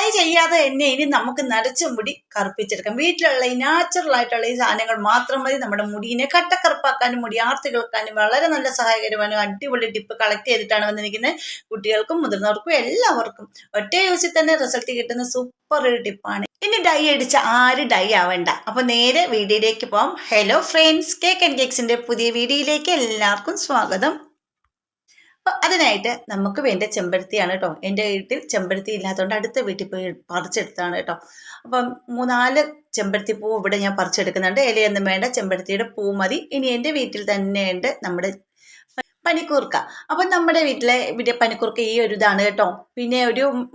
Dye ചെയ്യാതെ തന്നെ ഇനി നമുക്ക് നരച്ച മുടി കറുപ്പിച്ചെടുക്കാം. വീട്ടിലുള്ള ഈ നാച്ചുറൽ ആയിട്ടുള്ള ഈ സാധനങ്ങൾ മാത്രം മതി നമ്മുടെ മുടിയെ കട്ടക്കറുപ്പാക്കാനും മുടി ആർത്തി കേൾക്കാനും വളരെ നല്ല സഹായകരമാണ്. അടിപൊളി ടിപ്പ് കളക്ട് ചെയ്തിട്ടാണ് വന്നിരിക്കുന്നത്. കുട്ടികൾക്കും മുതിർന്നവർക്കും എല്ലാവർക്കും ഒറ്റ യൂസിൽ തന്നെ റിസൾട്ട് കിട്ടുന്ന സൂപ്പർ ഒരു ടിപ്പാണ്. ഇനി ഡൈ അടിച്ച ആരും ഡൈ ആവണ്ട. അപ്പോൾ നേരെ വീഡിയോയിലേക്ക് പോകാം. ഹലോ ഫ്രണ്ട്സ്, കേക്ക് ആൻഡ് കേക്സിൻ്റെ പുതിയ വീഡിയോയിലേക്ക് എല്ലാവർക്കും സ്വാഗതം. അപ്പോൾ അതിനായിട്ട് നമുക്ക് വേണ്ട ചെമ്പരത്തിയാണ് കേട്ടോ. എൻ്റെ വീട്ടിൽ ചെമ്പരത്തി ഇല്ലാത്തതുകൊണ്ട് അടുത്ത വീട്ടിൽ പോയി പറിച്ചെടുത്താണ് കേട്ടോ. അപ്പം 3-4 ചെമ്പരത്തി പൂ ഇവിടെ ഞാൻ പറിച്ചെടുക്കുന്നുണ്ട്. ഇലയൊന്നും വേണ്ട, ചെമ്പരത്തിയുടെ പൂ മതി. ഇനി എൻ്റെ വീട്ടിൽ തന്നെയുണ്ട് നമ്മുടെ പനിക്കൂർക്ക. അപ്പം നമ്മുടെ വീട്ടിലെ പനിക്കൂർക്ക ഈ ഒരു ഇതാണ് കേട്ടോ. പിന്നെ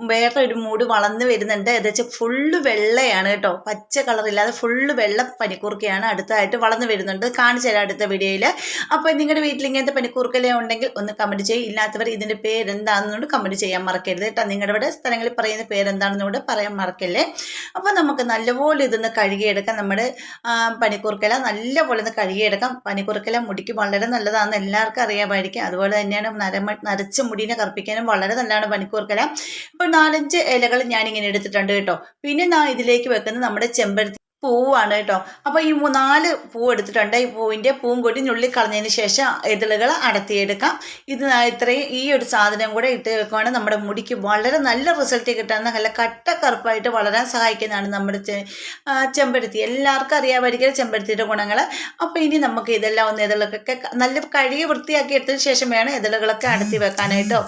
വേറൊരു മൂട് വളർന്നു വരുന്നുണ്ട്. ഏകദേശം ഫുള്ള് വെള്ളയാണ് കേട്ടോ, പച്ച കളറില്ലാതെ ഫുള്ള് വെള്ള പനിക്കൂർക്കയാണ് അടുത്തതായിട്ട് വളർന്നു വരുന്നുണ്ട്. കാണിച്ചു തരാം അടുത്ത വീഡിയോയിൽ. അപ്പോൾ നിങ്ങളുടെ വീട്ടിൽ ഇങ്ങനത്തെ പനിക്കൂർക്കല ഉണ്ടെങ്കിൽ ഒന്ന് കമൻറ്റ് ചെയ്യും. ഇല്ലാത്തവർ ഇതിൻ്റെ പേരെന്താണെന്നുകൊണ്ട് കമൻറ്റ് ചെയ്യാൻ മറക്കരുത് കേട്ടോ. നിങ്ങളുടെ ഇവിടെ സ്ഥലങ്ങളിൽ പറയുന്ന പേരെന്താണെന്നുകൂടെ പറയാൻ മറക്കല്ലേ. അപ്പോൾ നമുക്ക് നല്ലപോലെ ഇതൊന്ന് കഴുകിയെടുക്കാം. നമ്മുടെ പനിക്കൂർക്കല നല്ലപോലെ ഒന്ന് കഴുകിയെടുക്കാം. പനിക്കൂർക്കല മുടിക്ക് വളരെ നല്ലതാണെന്ന് എല്ലാവർക്കും അറിയാമായിരിക്കും. അതുപോലെ തന്നെയാണ് നരച്ച മുടിനെ കറുപ്പിക്കാനും വളരെ നല്ലതാണ് പനിക്കൂർക്കല. ഇപ്പോൾ 4-5 ഇലകൾ ഞാനിങ്ങനെ എടുത്തിട്ടുണ്ട് കേട്ടോ. പിന്നെ ഇതിലേക്ക് വെക്കുന്നത് നമ്മുടെ ചെമ്പരത്തി പൂവാണ് കേട്ടോ. അപ്പോൾ ഈ 4 പൂ എടുത്തിട്ടുണ്ട്. ഈ പൂവും കൂടി നുള്ളി കളഞ്ഞതിന് ശേഷം ഇതളുകൾ അടത്തിയെടുക്കാം. ഇത്രയും ഈ ഒരു സാധനം കൂടെ ഇട്ട് വെക്കുവാണെങ്കിൽ നമ്മുടെ മുടിക്ക് വളരെ നല്ല റിസൾട്ട് കിട്ടാൻ, നല്ല കറുപ്പായിട്ട് വളരാൻ സഹായിക്കുന്നതാണ് നമ്മുടെ ചെമ്പരത്തി. എല്ലാവർക്കും അറിയാമായിരിക്കും ചെമ്പരത്തിയുടെ ഗുണങ്ങൾ. അപ്പോൾ ഇനി നമുക്ക് ഇതെല്ലാം ഒന്ന് ഇതളൊക്കെ നല്ല കഴുകി വൃത്തിയാക്കി എടുത്തതിന് ശേഷം വേണം ഇതളുകളൊക്കെ അടത്തി വെക്കാനായിട്ടോ.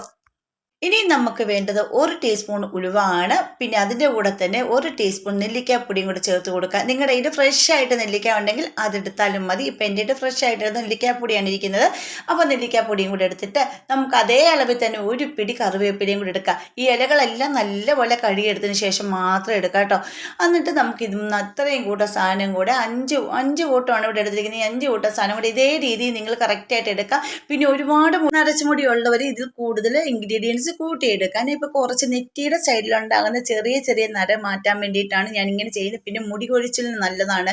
ഇനി നമുക്ക് വേണ്ടത് 1 ടീസ്പൂൺ ഉലുവയാണ്. പിന്നെ അതിൻ്റെ കൂടെ തന്നെ 1 ടീസ്പൂൺ നെല്ലിക്കാപ്പൊടിയും കൂടെ ചേർത്ത് കൊടുക്കുക. നിങ്ങളുടെ കയ്യിൽ ഫ്രഷ് ആയിട്ട് നെല്ലിക്ക ഉണ്ടെങ്കിൽ അതെടുത്താലും മതി. ഇപ്പം എൻ്റെ കയ്യിൽ ഫ്രഷ് ആയിട്ട് നെല്ലിക്കാപ്പൊടിയാണ് ഇരിക്കുന്നത്. അപ്പോൾ നെല്ലിക്കാപ്പൊടിയും കൂടെ എടുത്തിട്ട് നമുക്ക് അതേ അളവിൽ തന്നെ 1 പിടി കറിവേപ്പിലയും കൂടെ എടുക്കുക. ഈ ഇലകളെല്ലാം നല്ലപോലെ കഴുകിയെടുത്തതിന് ശേഷം മാത്രം എടുക്കുക കേട്ടോ. എന്നിട്ട് നമുക്ക് അത്രയും കൂട്ട സാധനം കൂടെ 5 കൂട്ടമാണ് ഇവിടെ എടുത്തിരിക്കുന്നത്. ഈ 5 കൂട്ട സാധനം കൂടെ ഇതേ രീതിയിൽ നിങ്ങൾ കറക്റ്റായിട്ട് എടുക്കുക. പിന്നെ ഒരുപാട് നരച്ചുമുടി ഉള്ളവർ ഇതിൽ കൂടുതൽ ഇൻഗ്രീഡിയൻസ് കൂട്ടിയെടുക്കാൻ. ഇപ്പോൾ കുറച്ച് നെറ്റിയുടെ സൈഡിലുണ്ടാകുന്ന ചെറിയ നര മാറ്റാൻ വേണ്ടിയിട്ടാണ് ഞാനിങ്ങനെ ചെയ്യുന്നത്. പിന്നെ മുടി കൊഴിച്ചിലിന് നല്ലതാണ്,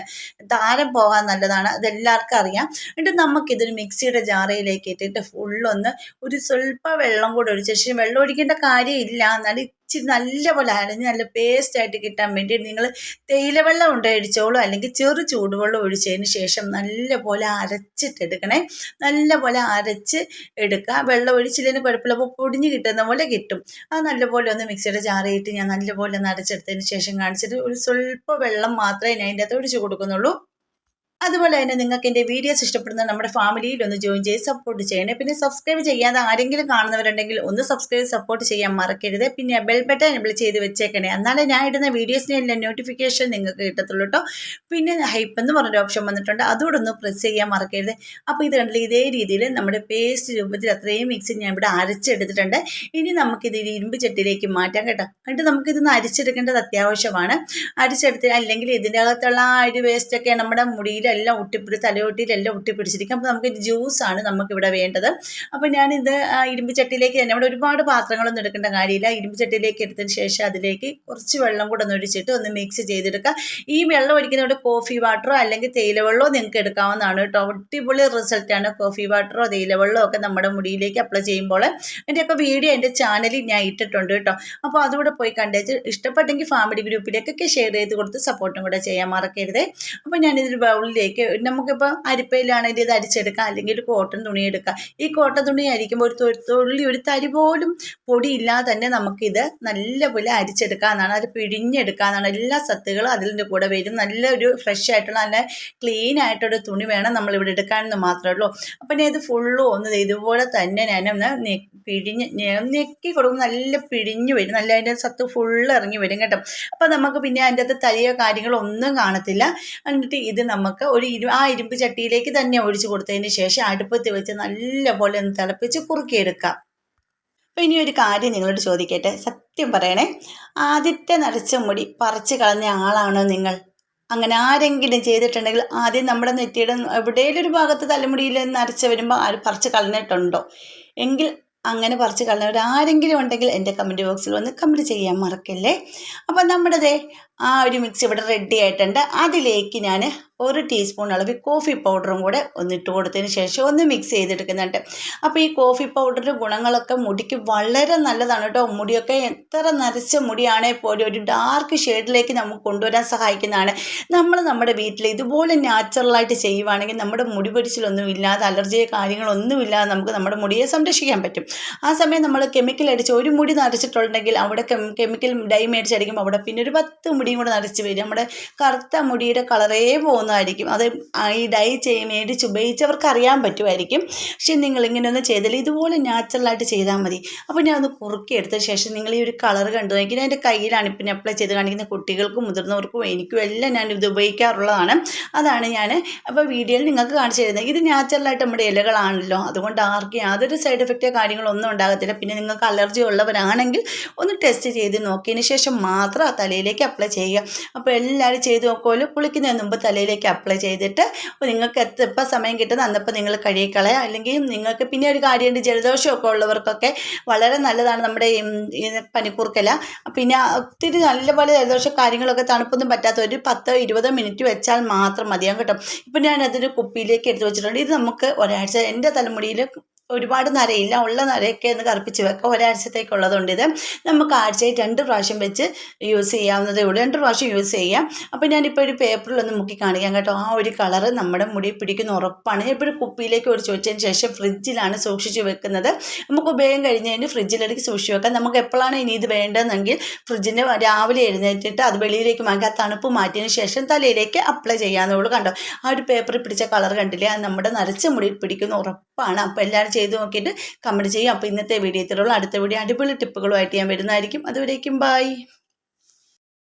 താരം പോകാൻ നല്ലതാണ്, അതെല്ലാവർക്കും അറിയാം. എന്നിട്ട് നമുക്കിതൊരു മിക്സിയുടെ ജാറയിലേക്ക് ഇട്ടിട്ട് ഫുള്ളൊന്ന് ഒരു സ്വല്പം വെള്ളം കൂടെ ഒഴിച്ച ശേഷം, വെള്ളം ഒഴിക്കേണ്ട കാര്യമില്ല, എന്നാലും ഇച്ചിരി നല്ലപോലെ അരഞ്ഞ് നല്ല പേസ്റ്റായിട്ട് കിട്ടാൻ വേണ്ടി നിങ്ങൾ തേയിലവെള്ളം ഒഴിച്ചോളൂ, അല്ലെങ്കിൽ ചെറു ചൂടുവെള്ളം ഒഴിച്ചതിന് ശേഷം നല്ലപോലെ അരച്ചിട്ടെടുക്കണേ. നല്ലപോലെ അരച്ച് എടുക്കുക. വെള്ളം ഒഴിച്ചില്ലെങ്കിൽ കുഴപ്പമില്ല, അപ്പോൾ പൊടിഞ്ഞ് കിട്ടുന്ന പോലെ കിട്ടും. അത് നല്ലപോലെ ഒന്ന് മിക്സിയുടെ ജാറിയിട്ട് ഞാൻ നല്ലപോലെ ഒന്ന് അരച്ചെടുത്തതിന് ശേഷം കാണിച്ചിട്ട് ഒരു സ്വല്പം വെള്ളം മാത്രമേ ഞാൻ അതിൻ്റെ അകത്ത് ഒഴിച്ച് കൊടുക്കുന്നുള്ളൂ. അതുപോലെ തന്നെ നിങ്ങൾക്ക് എൻ്റെ വീഡിയോസ് ഇഷ്ടപ്പെടുന്ന നമ്മുടെ ഫാമിലിയിൽ ഒന്ന് ജോയിൻ ചെയ്ത് സപ്പോർട്ട് ചെയ്യണേ. പിന്നെ സബ്സ്ക്രൈബ് ചെയ്യാതെ ആരെങ്കിലും കാണുന്നവരുണ്ടെങ്കിൽ ഒന്ന് സബ്സ്ക്രൈബ് സപ്പോർട്ട് ചെയ്യാൻ മറക്കരുത്. പിന്നെ ബെൽ ബട്ടൺ എനേബിൾ ചെയ്ത് വെച്ചേക്കണേ, എന്നാലേ ഞാൻ ഇടുന്ന വീഡിയോസിൻ്റെ എല്ലാം നോട്ടിഫിക്കേഷൻ നിങ്ങൾക്ക് കിട്ടത്തുള്ളൂ കേട്ടോ. പിന്നെ ഹൈപ്പ് എന്ന് പറഞ്ഞൊരു ഓപ്ഷൻ വന്നിട്ടുണ്ട്, അതുകൂടെ ഒന്ന് പ്രസ് ചെയ്യാൻ മറക്കരുത്. അപ്പോൾ ഇത് കണ്ടില്ല, ഇതേ രീതിയിൽ നമ്മുടെ പേസ്റ്റ് രൂപത്തിൽ അത്രയും മിക്സ് ഞാൻ ഇവിടെ അരച്ചെടുത്തിട്ടുണ്ട്. ഇനി നമുക്കിത് ഇരുമ്പ് ചട്ടിയിലേക്ക് മാറ്റാം കേട്ടോ. എന്നിട്ട് നമുക്കിതൊന്ന് അരിച്ചെടുക്കേണ്ടത് അത്യാവശ്യമാണ്. അരിച്ചെടുത്ത് അല്ലെങ്കിൽ ഇതിൻ്റെ അകത്തുള്ള ആ ഒരു വേസ്റ്റൊക്കെ നമ്മുടെ മുടിയിൽ എല്ലാം തലയോട്ടിയിലെല്ലാം ഒട്ടിപ്പിടിച്ചിരിക്കും. അപ്പോൾ നമുക്ക് ജ്യൂസാണ് നമുക്കിവിടെ വേണ്ടത്. അപ്പോൾ ഞാനിത് ഇരുമ്പ് ചട്ടിയിലേക്ക് തന്നെ, ഇവിടെ ഒരുപാട് പാത്രങ്ങളൊന്നും എടുക്കേണ്ട കാര്യമില്ല. ഇരുമ്പ് ചട്ടിയിലേക്ക് എടുത്തതിന് ശേഷം അതിലേക്ക് കുറച്ച് വെള്ളം കൂടെ ഒന്ന് ഒഴിച്ചിട്ട് ഒന്ന് മിക്സ് ചെയ്തെടുക്കുക. ഈ വെള്ളം ഒഴിക്കുന്നതോട് കോഫി വാട്ടറോ അല്ലെങ്കിൽ തേയിലവെള്ളമോ നിങ്ങൾക്ക് എടുക്കാവുന്നതാണ് കേട്ടോ. അടിപൊളി റിസൾട്ടാണ്. കോഫി വാട്ടറോ തേയിലവെള്ളമോ ഒക്കെ നമ്മുടെ മുടിയിലേക്ക് അപ്ലൈ ചെയ്യുമ്പോൾ. എൻ്റെയൊക്കെ വീഡിയോ എൻ്റെ ചാനലിൽ ഞാൻ ഇട്ടിട്ടുണ്ട് കേട്ടോ. അപ്പോൾ അതുകൂടെ പോയി കണ്ടേച്ച് ഇഷ്ടപ്പെട്ടെങ്കിൽ ഫാമിലി ഗ്രൂപ്പിലേക്കൊക്കെ ഷെയർ ചെയ്ത് കൊടുത്ത് സപ്പോർട്ടും കൂടെ ചെയ്യാൻ മറക്കരുത്. അപ്പോൾ ഞാനിതൊരു ബൗളിലേക്ക്, നമുക്കിപ്പോൾ അരിപ്പയിലാണെങ്കിൽ ഇത് അരിച്ചെടുക്കാം, അല്ലെങ്കിൽ ഒരു കോട്ടൺ തുണി എടുക്കാം. ഈ കോട്ടൺ തുണി അരിക്കുമ്പോൾ ഒരു തരി പോലും പൊടിയില്ലാതെ തന്നെ നമുക്കിത് നല്ലപോലെ അരിച്ചെടുക്കാമെന്നാണ്, അത് പിഴിഞ്ഞെടുക്കാമെന്നാണ്. എല്ലാ സത്തുകളും അതിൻ്റെ കൂടെ വരും. നല്ലൊരു ഫ്രഷ് ആയിട്ടുള്ള നല്ല ക്ലീൻ ആയിട്ടൊരു തുണി വേണം നമ്മളിവിടെ എടുക്കാനെന്ന് മാത്രമേ ഉള്ളൂ. അപ്പം ഞാൻ ഇത് ഫുള്ളും ഒന്ന് ഇതുപോലെ തന്നെ ഞാനൊന്ന് ഞെക്കി കൊടുക്കും. നല്ല പിഴിഞ്ഞ് വരും, നല്ല അതിൻ്റെ സത്ത് ഫുള്ള് ഇറങ്ങി വരും കേട്ടോ. അപ്പം നമുക്ക് പിന്നെ അതിൻ്റെ അകത്ത് തരിയോ കാര്യങ്ങളോ ഒന്നും കാണത്തില്ല. എന്നിട്ട് ഇത് നമുക്ക് ആ ഇരുമ്പ് ചട്ടിയിലേക്ക് തന്നെ ഒഴിച്ച് കൊടുത്തതിന് ശേഷം അടുപ്പത്ത് വെച്ച് നല്ലപോലെ ഒന്ന് തിളപ്പിച്ച് കുറുക്കിയെടുക്കാം. അപ്പോൾ ഇനി ഒരു കാര്യം നിങ്ങളോട് ചോദിക്കട്ടെ, സത്യം പറയണേ, ആദ്യത്തെ നരച്ച മുടി പറിച്ച് കളഞ്ഞ ആളാണോ നിങ്ങൾ? അങ്ങനെ ആരെങ്കിലും ചെയ്തിട്ടുണ്ടെങ്കിൽ ആദ്യം നമ്മുടെ നെറ്റിയുടെ എവിടെയെങ്കിലും ഒരു ഭാഗത്ത് തലമുടിയിൽ നരച്ച് വരുമ്പോൾ ആരും പറിച്ച് കളഞ്ഞിട്ടുണ്ടോ? എങ്കിൽ അങ്ങനെ പറിച്ച് കളഞ്ഞവർ ആരെങ്കിലും ഉണ്ടെങ്കിൽ എൻ്റെ കമൻറ്റ് ബോക്സിൽ വന്ന് കമൻറ്റ് ചെയ്യാൻ മറക്കല്ലേ. അപ്പം നമ്മുടെ ആ ഒരു മിക്സ് ഇവിടെ റെഡി ആയിട്ടുണ്ട്. അതിലേക്ക് ഞാൻ 1 ടീസ്പൂൺ അളവിൽ കോഫി പൗഡറും കൂടെ ഒന്നിട്ട് കൊടുത്തതിന് ശേഷം ഒന്ന് മിക്സ് ചെയ്തെടുക്കുന്നുണ്ട്. അപ്പോൾ ഈ കോഫി പൗഡറിൻ്റെ ഗുണങ്ങളൊക്കെ മുടിക്ക് വളരെ നല്ലതാണ് കേട്ടോ. മുടിയൊക്കെ എത്ര നരച്ച മുടിയാണെങ്കിൽ പോലും ഒരു ഡാർക്ക് ഷെയ്ഡിലേക്ക് നമുക്ക് കൊണ്ടുവരാൻ സഹായിക്കുന്നതാണ്. നമ്മൾ നമ്മുടെ വീട്ടിൽ ഇതുപോലെ നാച്ചുറലായിട്ട് ചെയ്യുവാണെങ്കിൽ നമ്മുടെ മുടി പൊരിച്ചിലൊന്നും ഇല്ലാതെ അലർജിയോ കാര്യങ്ങളൊന്നും ഇല്ലാതെ നമുക്ക് നമ്മുടെ മുടിയെ സംരക്ഷിക്കാൻ പറ്റും. ആ സമയം നമ്മൾ കെമിക്കൽ അടിച്ച് ഒരു മുടി നരച്ചിട്ടുണ്ടെങ്കിൽ അവിടെ കെമിക്കൽ ഡൈ മേടിച്ചടിക്കുമ്പോൾ അവിടെ പിന്നെ ഒരു 10 മുടിയും കൂടെ നരച്ച് വരും. നമ്മുടെ കറുത്ത മുടിയുടെ കളറേ പോകുന്നതായിരിക്കും. അത് ഈ ഡൈ മേടിച്ച് ഉപയോഗിച്ചവർക്ക് അറിയാൻ പറ്റുമായിരിക്കും. പക്ഷെ നിങ്ങൾ ഇങ്ങനെയൊന്നും ചെയ്താൽ ഇതുപോലെ നാച്ചുറലായിട്ട് ചെയ്താൽ മതി. അപ്പോൾ ഞാൻ ഒന്ന് കുറുക്കി എടുത്ത ശേഷം നിങ്ങൾ ഈ ഒരു കളർ കണ്ടു നോക്കി. എൻ്റെ കയ്യിലാണ് ഇപ്പം അപ്ലൈ ചെയ്ത് കാണിക്കുന്ന. കുട്ടികൾക്കും മുതിർന്നവർക്കും എനിക്കും എല്ലാം ഞാൻ ഇത് ഉപയോഗിക്കാറുള്ളതാണ്. അതാണ് ഞാൻ അപ്പോൾ വീഡിയോയിൽ നിങ്ങൾക്ക് കാണിച്ചു തരുന്നത്. ഇത് നാച്ചുറലായിട്ട് നമ്മുടെ ഇലകളാണല്ലോ, അതുകൊണ്ട് ആർക്കും യാതൊരു സൈഡ് എഫക്റ്റോ കാര്യങ്ങളൊന്നും ഉണ്ടാകത്തില്ല. പിന്നെ നിങ്ങൾക്ക് അലർജി ഉള്ളവരാണെങ്കിൽ ഒന്ന് ടെസ്റ്റ് ചെയ്ത് നോക്കിയതിന് ശേഷം മാത്രം ആ തലയിലേക്ക് അപ്ലൈ ചെയ്യുക. അപ്പോൾ എല്ലാവരും ചെയ്ത് നോക്കുമല്ലോ. കുളിക്കുന്നതിന് മുമ്പ് തലയിലേക്ക് അപ്ലൈ ചെയ്തിട്ട് നിങ്ങൾക്ക് എപ്പോൾ സമയം കിട്ടുന്നത് അന്നപ്പോൾ നിങ്ങൾ കഴുകിക്കളയുക. അല്ലെങ്കിൽ നിങ്ങൾക്ക് പിന്നെ ഒരു കാര്യമുണ്ട്, ജലദോഷമൊക്കെ ഉള്ളവർക്കൊക്കെ വളരെ നല്ലതാണ് നമ്മുടെ ഈ പനിക്കൂർക്കല. പിന്നെ ഒത്തിരി നല്ലപോലെ ജലദോഷം കാര്യങ്ങളൊക്കെ തണുപ്പൊന്നും പറ്റാത്ത ഒരു 10-20 മിനിറ്റ് വെച്ചാൽ മാത്രം മതിയാകും കേട്ടോ. ഇപ്പം ഞാനതൊരു കുപ്പിയിലേക്ക് എടുത്ത് വെച്ചിട്ടുണ്ട്. ഇത് നമുക്ക് ഒരാഴ്ച എൻ്റെ തലമുടിയിൽ ഒരുപാട് നരയില്ല, ഉള്ള നരയൊക്കെ ഒന്ന് കറുപ്പിച്ച് വെക്കാം. ഒരാഴ്ചത്തേക്കുള്ളതുകൊണ്ട് ഇത് നമുക്ക് ആഴ്ചയിൽ 2 പ്രാവശ്യം വെച്ച് യൂസ് ചെയ്യാവുന്നതേ ഉള്ളൂ. 2 പ്രാവശ്യം യൂസ് ചെയ്യാം. അപ്പോൾ ഞാനിപ്പോൾ ഒരു പേപ്പറിലൊന്ന് മുക്കി കാണിക്കാം കേട്ടോ. ആ ഒരു കളറ് നമ്മുടെ മുടി പിടിക്കുന്ന ഉറപ്പാണ്. ഇപ്പോൾ ഒരു കുപ്പിയിലേക്ക് ഒഴിച്ച് വെച്ചതിന് ശേഷം ഫ്രിഡ്ജിലാണ് സൂക്ഷിച്ച് വെക്കുന്നത്. നമുക്ക് ഉപയോഗം കഴിഞ്ഞ് കഴിഞ്ഞ് ഫ്രിഡ്ജിലേക്ക് സൂക്ഷിച്ച് വെക്കാം. നമുക്ക് എപ്പോഴാണ് ഇനി ഇത് വേണ്ടതെന്നെങ്കിൽ ഫ്രിഡ്ജിൻ്റെ രാവിലെ എഴുന്നേറ്റിട്ട് അത് വെളിയിലേക്ക് മാറ്റി ആ തണുപ്പ് മാറ്റിയതിന് ശേഷം തലയിലേക്ക് അപ്ലൈ ചെയ്യാവുന്നേ ഉള്ളൂ. കണ്ടോ ആ ഒരു പേപ്പറിൽ പിടിച്ച കളർ കണ്ടില്ലേ, അത് നമ്മുടെ നരച്ച മുടി പിടിക്കുന്ന ഉറപ്പാണ്. അപ്പോൾ എല്ലാവരും ചെയ്ത് നോക്കിയിട്ട് കമൻറ്റ് ചെയ്യും. അപ്പോൾ ഇന്നത്തെ വീഡിയോ ഇത്രയുള്ളൂ. അടുത്ത വീഡിയോ അടിപൊളി ടിപ്പുകളുമായിട്ട് ഞാൻ വരുന്നതായിരിക്കും. അതുവരേക്കും ബൈ.